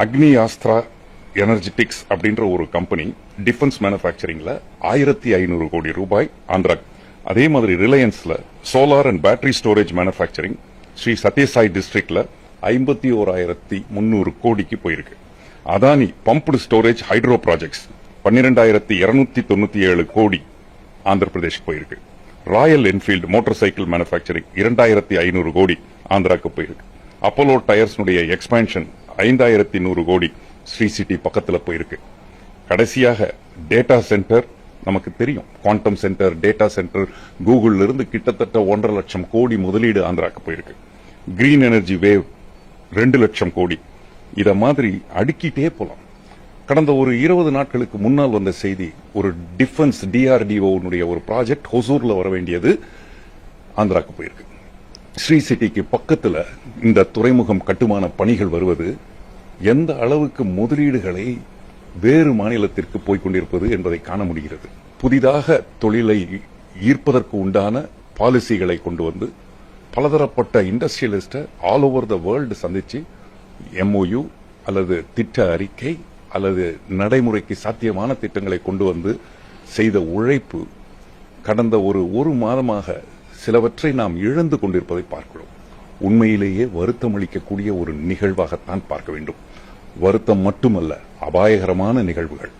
அக்னி Austro energetics அப்படின்ற ஒரு company defence மேனுஃபேக்சரிங்ல 1500 கோடி ரூபாய் ஆந்திரா. அதே மாதிரி ரிலையன்ஸ்ல solar and battery storage manufacturing Sri Sathya டிஸ்ட்ரிக்ட்ல 51,300 கோடிக்கு போயிருக்கு. Adani pumped storage hydro projects 12,297 crore Andhra பிரதேஷ்க்கு போயிருக்கு. Royal Enfield motor cycle manufacturing 2,500 crore ஆந்திராக்கு போயிருக்கு. அப்போலோ டயர்ஸ் எக்ஸ்பான்ஷன் 5,100 கோடி ஸ்ரீ சிட்டி பக்கத்துல போயிருக்கு. கடைசியாக டேட்டா சென்டர் நமக்கு தெரியும், quantum centre, data centre, Google இருந்து கிட்டத்தட்ட 1.5 லட்சம் கோடி முதலீடு ஆந்திராக்கு போயிருக்கு. கிரீன் எனர்ஜி வேவ் 2 லட்சம் கோடி. இத மாதிரி அடுக்கிட்டே போலாம். கடந்த ஒரு 20 நாட்களுக்கு முன்னால் வந்த செய்தி, ஒரு டிஃபென்ஸ் DRDO ஒரு ப்ராஜெக்ட் ஹொசூர்ல வர வேண்டியது ஆந்திராக்கு போயிருக்கு. ஸ்ரீ சிட்டிக்கு பக்கத்துல இந்த துறைமுகம் கட்டுமான பணிகள் வருவது எந்த அளவுக்கு முதலீடுகளை வேறு மாநிலத்திற்கு போய்கொண்டிருப்பது என்பதை காண முடிகிறது. புதிதாக தொழிலை ஈர்ப்பதற்கு உண்டான பாலிசிகளை கொண்டு வந்து பலதரப்பட்ட இண்டஸ்ட்ரியலிஸ்ட ஆல் ஓவர் த வேர்ல்டு சந்திச்சு MOU அல்லது திட்ட அறிக்கை அல்லது நடைமுறைக்கு சாத்தியமான திட்டங்களை கொண்டு வந்து செய்த உழைப்பு கடந்த ஒரு மாதமாக சிலவற்றை நாம் இழந்து கொண்டிருப்பதை பார்க்கிறோம். உண்மையிலேயே வருத்தமளிக்கக்கூடிய ஒரு நிகழ்வாகத்தான் பார்க்க வேண்டும். வருத்தம் மட்டுமல்ல, அபாயகரமான நிகழ்வுகள்.